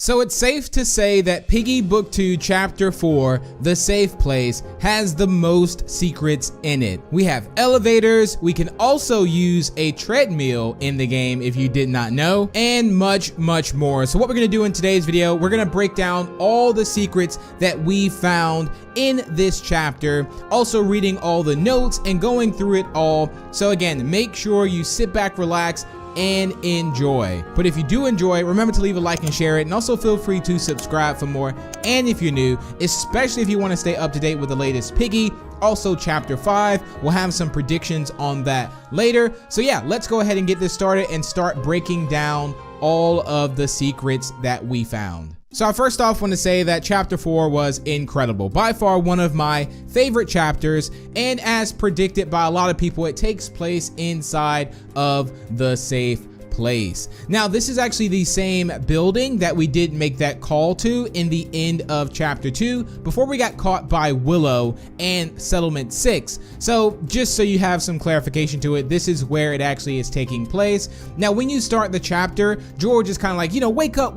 So it's safe to say that Piggy Book 2 Chapter 4, The Safe Place, has the most secrets in it. We have elevators, we can also use a treadmill in the game if you did not know, and much more. So what we're gonna do in today's video, we're gonna break down all the secrets that we found in this chapter, also reading all the notes and going through it all. So again, make sure you sit back, relax, and enjoy. But if you do enjoy, remember to leave a like and share it, and also feel free to subscribe for more. And if you're new, especially if you want to stay up to date with the latest Piggy, also chapter 5, we'll have some predictions on that later. So yeah, let's go ahead and get this started and start breaking down all of the secrets that we found. So I first off want to say that chapter 4 was incredible. By far one of my favorite chapters, and as predicted by a lot of people, it takes place inside of the safe place. Now this is actually the same building that we did make that call to in the end of chapter 2 before we got caught by Willow and Settlement 6. So just so you have some clarification to it, this is where it actually is taking place. Now when you start the chapter, George is kind of like, you know, wake up,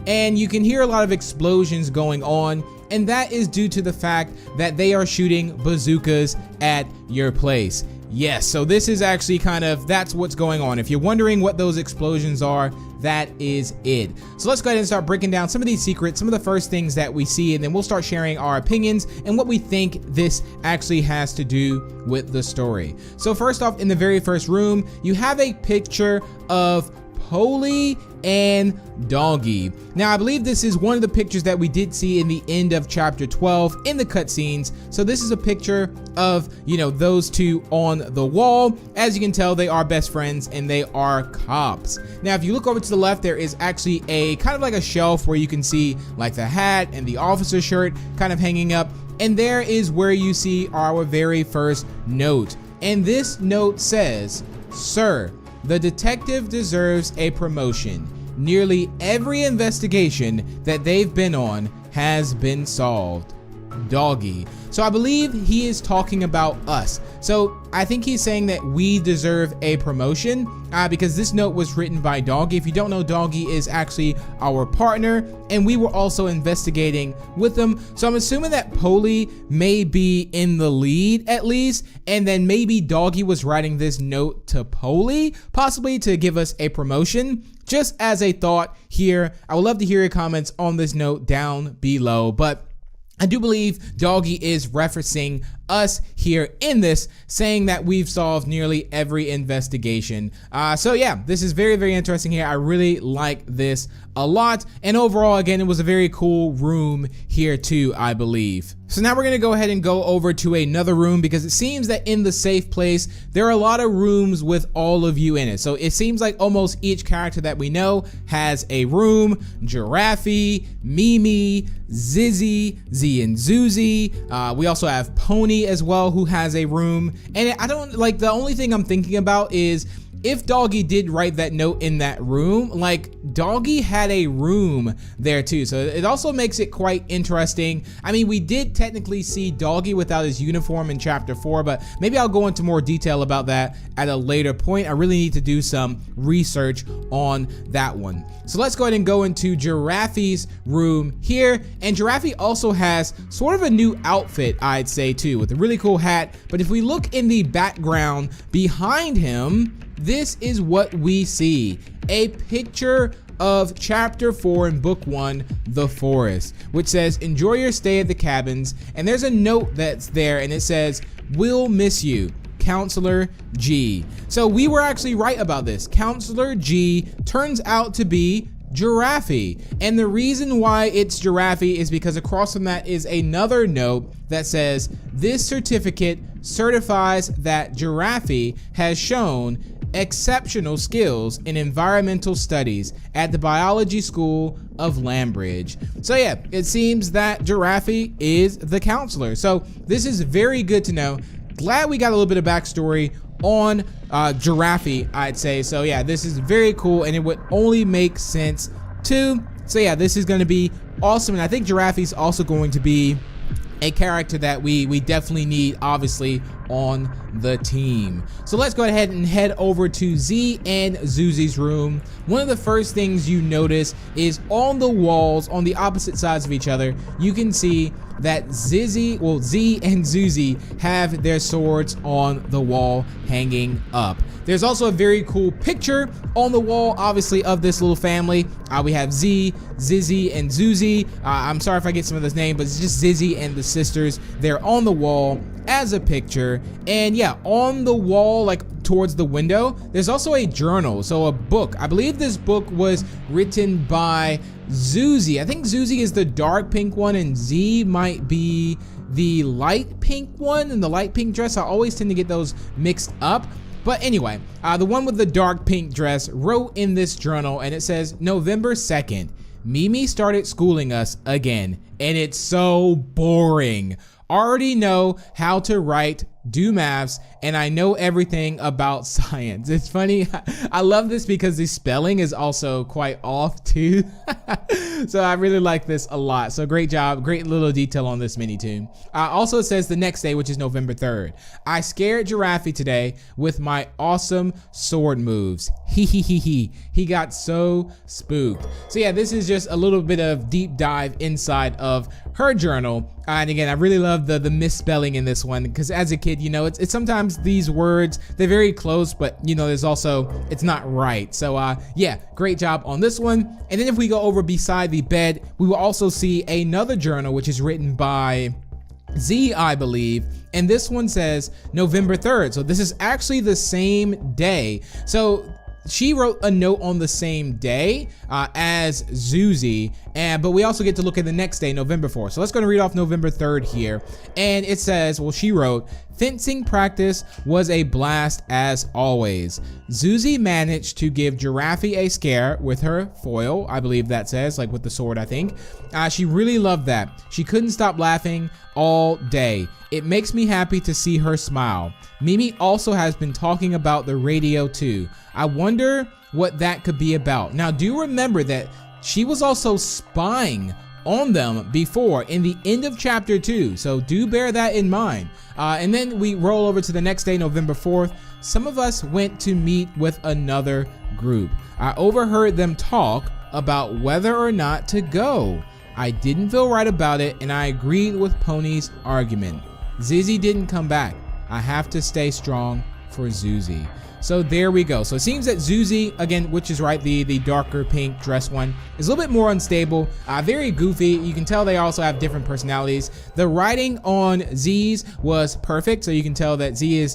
and you can hear a lot of explosions going on. And that is due to the fact that they are shooting bazookas at your place. Yes, so this is actually that's what's going on. If you're wondering what those explosions are, that is it. So let's go ahead and start breaking down some of these secrets, some of the first things that we see, and then we'll start sharing our opinions and what we think this actually has to do with the story. So first off, in the very first room, you have a picture of Polly and Doggy. Now I believe this is one of the pictures that we did see in the end of chapter 12 in the cutscenes. So this is a picture of, you know, those two on the wall. As you can tell, they are best friends and they are cops. Now if you look over to the left, there is actually a kind of like a shelf where you can see like the hat and the officer shirt kind of hanging up, and there is where you see our very first note. And this note says, "Sir, the detective deserves a promotion. Nearly every investigation that they've been on has been solved. Doggy." So I believe he is talking about us. So I think he's saying that we deserve a promotion because this note was written by Doggy. If you don't know, Doggy is actually our partner, and we were also investigating with them. So I'm assuming that Polly may be in the lead at least, and then maybe Doggy was writing this note to Polly, possibly to give us a promotion. Just as a thought here, I would love to hear your comments on this note down below, but I do believe Doggy is referencing us here in this, saying that we've solved nearly every investigation. So yeah, this is very interesting here. I really like this a lot, and overall, again, it was a very cool room here too, I believe. So now we're gonna go ahead and go over to another room, because it seems that in the safe place there are a lot of rooms with all of you in it. So it seems like almost each character that we know has a room. Giraffe, Mimi, Zizzy, Z and Zuzi. We also have Pony as well, who has a room. And I don't like, the only thing I'm thinking about is if Doggy did write that note in that room, like Doggy had a room there too. So it also makes it quite interesting. I mean, we did technically see Doggy without his uniform in chapter 4, but maybe I'll go into more detail about that at a later point. I really need to do some research on that one. So let's go ahead and go into Giraffe's room here. And Giraffe also has sort of a new outfit, I'd say too, with a really cool hat. But if we look in the background behind him, this is what we see. A picture of chapter 4 in book 1, The Forest, which says, "Enjoy your stay at the cabins." And there's a note that's there, and it says, "We'll miss you, Counselor G." So we were actually right about this. Counselor G turns out to be Giraffe. And the reason why it's Giraffe is because across from that is another note that says, "This certificate certifies that Giraffe has shown exceptional skills in environmental studies at the biology school of Lambridge." So yeah, it seems that Giraffe is the counselor. So this is very good to know. Glad we got a little bit of backstory on Giraffe, I'd say. So yeah, this is very cool, and it would only make sense too. So yeah, this is going to be awesome, and I think Giraffe's also going to be a character that we definitely need, obviously, on the team. So let's go ahead and head over to Z and Zuzi's room. One of the first things you notice is on the walls on the opposite sides of each other, you can see that Z and Zuzi have their swords on the wall hanging up. There's also a very cool picture on the wall, obviously, of this little family. We have Z, Zizzy, and Zuzi. I'm sorry if I get some of this name, but it's just Zizzy and the sisters. They're on the wall as a picture. And yeah, on the wall, like towards the window, there's also a journal, so a book. I believe this book was written by Zuzi. I think Zuzi is the dark pink one and Z might be the light pink one in the light pink dress. I always tend to get those mixed up. But anyway, the one with the dark pink dress wrote in this journal, and it says, November 2nd, Mimi started schooling us again, and it's so boring. Already know how to write, do maths, and I know everything about science. It's funny, I love this because the spelling is also quite off too. So I really like this a lot. So great job, great little detail on this mini tune. Also it says the next day, which is November 3rd. I scared Giraffe today with my awesome sword moves. He got so spooked. So yeah, this is just a little bit of deep dive inside of her journal. And again, I really love the misspelling in this one because as a kid, you know, it's sometimes these words, they're very close, but you know, there's also, it's not right. So yeah, great job on this one. And then if we go over beside the bed, we will also see another journal, which is written by Z, I believe, and this one says November 3rd. So this is actually the same day. So she wrote a note on the same day as Zuzi, but we also get to look at the next day, November 4th. So let's go and read off November 3rd here. And it says, well, she wrote, fencing practice was a blast as always. Zuzi managed to give Giraffe a scare with her foil, I believe that says, like with the sword, I think. She really loved that. She couldn't stop laughing all day. It makes me happy to see her smile. Mimi also has been talking about the radio too. I wonder what that could be about. Now, do remember that she was also spying on them before in the end of chapter 2, so do bear that in mind. And then we roll over to the next day, November 4th. Some of us went to meet with another group. I overheard them talk about whether or not to go. I didn't feel right about it, and I agreed with Pony's argument. Zizzy didn't come back. I have to stay strong for Zuzi. So there we go. So it seems that Zuzi, again, which is right, the darker pink dress one, is a little bit more unstable, very goofy. You can tell they also have different personalities. The writing on Z's was perfect, so you can tell that Z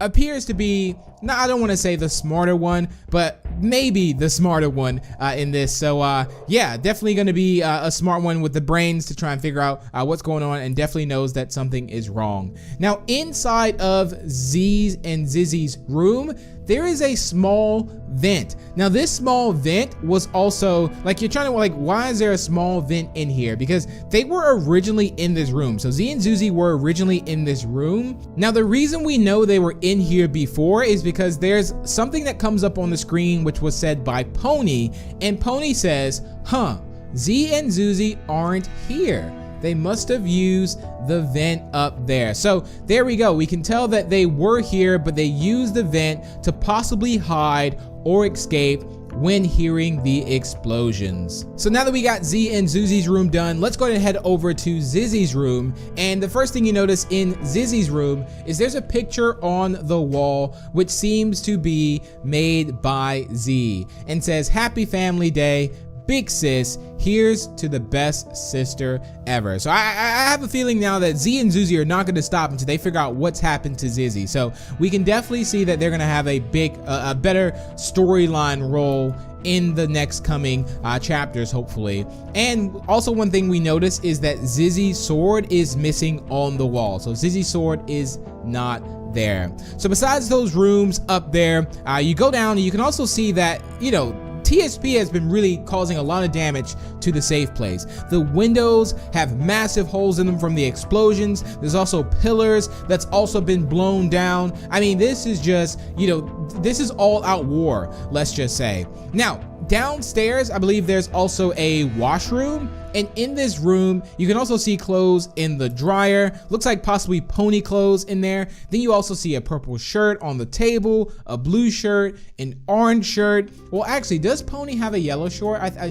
appears to be, no, I don't want to say the smarter one, but maybe the smarter one in this. So yeah, definitely going to be a smart one with the brains to try and figure out what's going on, and definitely knows that something is wrong. Now, inside of Z's and Zizzy's room, there is a small vent. Now, this small vent was also, like, you're trying to, like, why is there a small vent in here? Because they were originally in this room. So Z and Zuzi were originally in this room. Now, the reason we know they were in here before is because there's something that comes up on the screen, which was said by Pony, and Pony says, huh, Z and Zuzi aren't here. They must have used the vent up there. So there we go. We can tell that they were here, but they used the vent to possibly hide or escape when hearing the explosions. So now that we got Z and Zuzi's room done, let's go ahead and head over to Zizzy's room. And the first thing you notice in Zizzy's room is there's a picture on the wall which seems to be made by Z and says, Happy Family Day. Big sis, here's to the best sister ever. So I have a feeling now that Z and Zuzi are not going to stop until they figure out what's happened to Zizzy. So we can definitely see that they're going to have a better storyline role in the next coming chapters, hopefully. And also one thing we notice is that Zizzy's sword is missing on the wall. So Zizzy's sword is not there. So besides those rooms up there, you go down and you can also see that, you know, TSP has been really causing a lot of damage to the safe place. The windows have massive holes in them from the explosions. There's also pillars that's also been blown down. I mean, this is just, you know, this is all out war, let's just say. Now, downstairs, I believe there's also a washroom, And in this room, you can also see clothes in the dryer. Looks like possibly pony clothes in there. Then you also see a purple shirt on the table, a blue shirt, an orange shirt. Well, actually, does Pony have a yellow shirt? I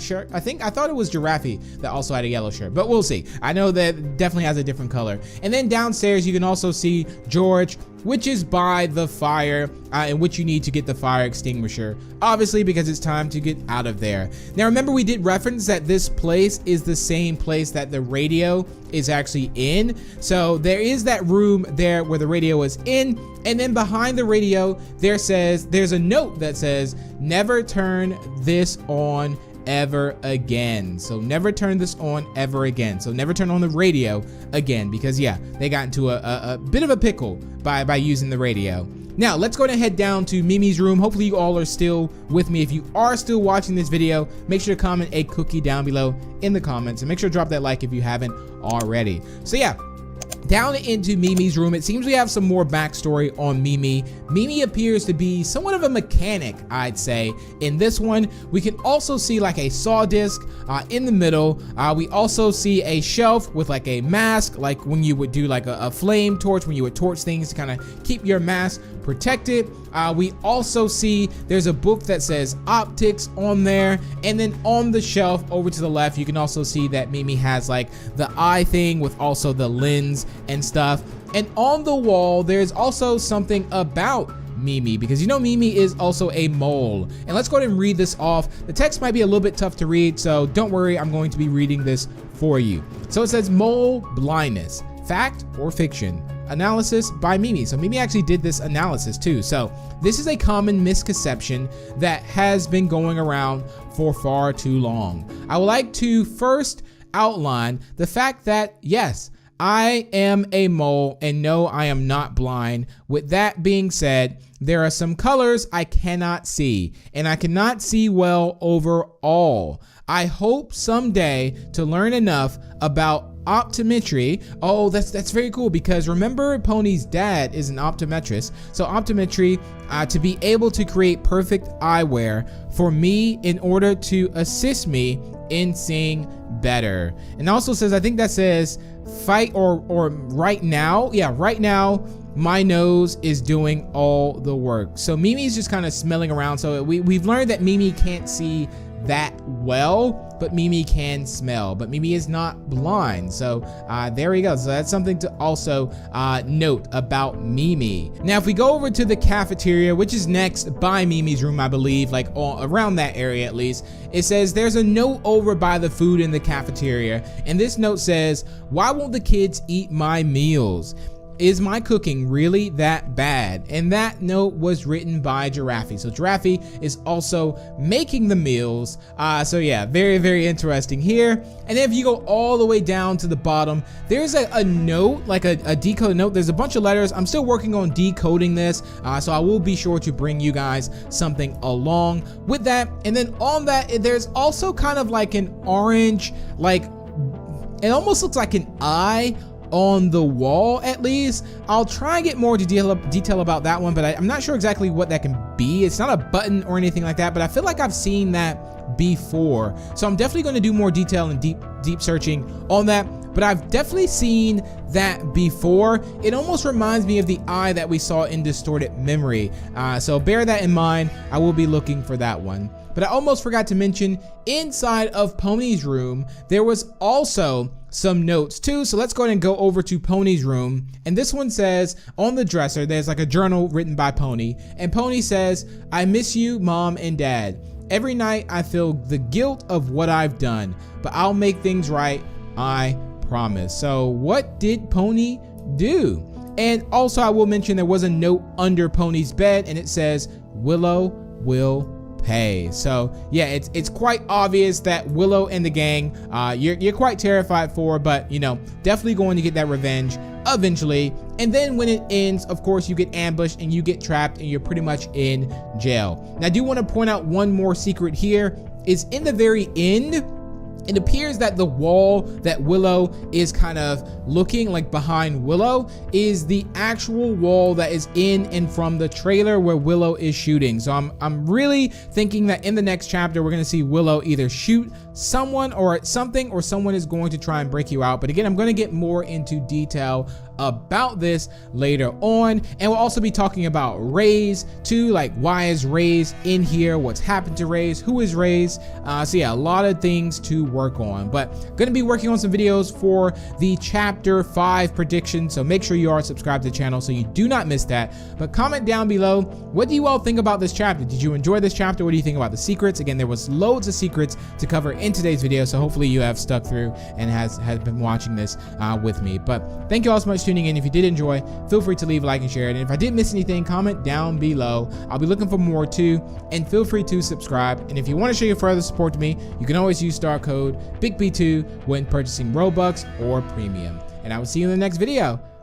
thought it was Giraffe that also had a yellow shirt, but we'll see. I know that it definitely has a different color. And then downstairs, you can also see George, which is by the fire, in which you need to get the fire extinguisher, obviously, because it's time to get out of there. Now, remember, we did reference that this place is the same place that the radio is actually in. So there is that room there where the radio is in, and then behind the radio, there's a note that says, "Never turn this on ever again." So never turn this on ever again. So never turn on the radio again, because yeah, they got into a bit of a pickle by using the radio. Now let's go ahead and head down to Mimi's room. Hopefully you all are still with me. If you are still watching this video, make sure to comment a cookie down below in the comments, and make sure to drop that like if you haven't already. So yeah, down into Mimi's room, it seems we have some more backstory on Mimi. Mimi appears to be somewhat of a mechanic, I'd say. In this one, we can also see like a saw disc in the middle. We also see a shelf with like a mask, like when you would do like a flame torch, when you would torch things to kind of keep your mask protected. We also see there's a book that says optics on there, and then on the shelf over to the left, you can also see that Mimi has like the eye thing with also the lens and stuff. And on the wall, there's also something about Mimi, because you know Mimi is also a mole. And let's go ahead and read this off. The text might be a little bit tough to read, so don't worry, I'm going to be reading this for you. So it says, "Mole blindness, fact or fiction? Analysis by Mimi." So Mimi actually did this analysis too. So this is a common misconception that has been going around for far too long. I would like to first outline the fact that yes, I am a mole, and no, I am not blind. With that being said, there are some colors I cannot see, and I cannot see well overall. I hope someday to learn enough about optometry. Oh, that's very cool, because remember, Pony's dad is an optometrist. So optometry, to be able to create perfect eyewear for me in order to assist me in seeing better. And also says, I think that says fight or right now. Yeah, right now my nose is doing all the work. So Mimi's just kind of smelling around. So we've learned that Mimi can't see that well, but Mimi can smell, but Mimi is not blind. So there we go. So that's something to also note about Mimi. Now, if we go over to the cafeteria, which is next by Mimi's room, I believe, like around that area at least, it says there's a note over by the food in the cafeteria, and this note says, "Why won't the kids eat my meals? Is my cooking really that bad?" And that note was written by Giraffe. So Giraffe is also making the meals. So yeah, very, very interesting here. And then if you go all the way down to the bottom, there's a note, like a decoded note. There's a bunch of letters. I'm still working on decoding this. So I will be sure to bring you guys something along with that. And then on that, there's also kind of like an orange, like it almost looks like an eye on the wall, at least. I'll try and get more detail about that one, but I'm not sure exactly what that can be. It's not a button or anything like that, but I feel like I've seen that before. So I'm definitely going to do more detail and deep searching on that, but I've definitely seen that before. It almost reminds me of the eye that we saw in Distorted Memory. So bear that in mind. I will be looking for that one. But I almost forgot to mention, inside of Pony's room, there was also some notes too. So let's go ahead and go over to Pony's room. And this one says, on the dresser, there's like a journal written by Pony. And Pony says, "I miss you, Mom and Dad. Every night I feel the guilt of what I've done, but I'll make things right, I promise." So what did Pony do? And also I will mention there was a note under Pony's bed, and it says, "Willow will pay." So yeah, it's quite obvious that Willow and the gang, you're quite terrified for, but you know, definitely going to get that revenge eventually. And then when it ends, of course, you get ambushed and you get trapped and you're pretty much in jail. Now I do want to point out one more secret here. Is in the very end, It appears that the wall that Willow is kind of looking like behind Willow is the actual wall that is in and from the trailer where Willow is shooting. So I'm really thinking that in the next chapter we're gonna see Willow either shoot someone or something, or someone is going to try and break you out. But again, I'm gonna get more into detail about this later on, and we'll also be talking about Raze too, like why is Raze in here, what's happened to Raze, who is Raze. So yeah, a lot of things to work on, but gonna be working on some videos for the chapter 5 prediction, so make sure you are subscribed to the channel so you do not miss that. But comment down below, what do you all think about this chapter? Did you enjoy this chapter? What do you think about the secrets? Again, there was loads of secrets to cover in today's video, so hopefully you have stuck through and has been watching this with me. But thank you all so much for tuning in. If you did enjoy, feel free to leave a like and share it, and if I did miss anything, comment down below. I'll be looking for more too, and feel free to subscribe. And if you want to show your further support to me, you can always use star code BIGP2 when purchasing Robux or Premium. And I will see you in the next video.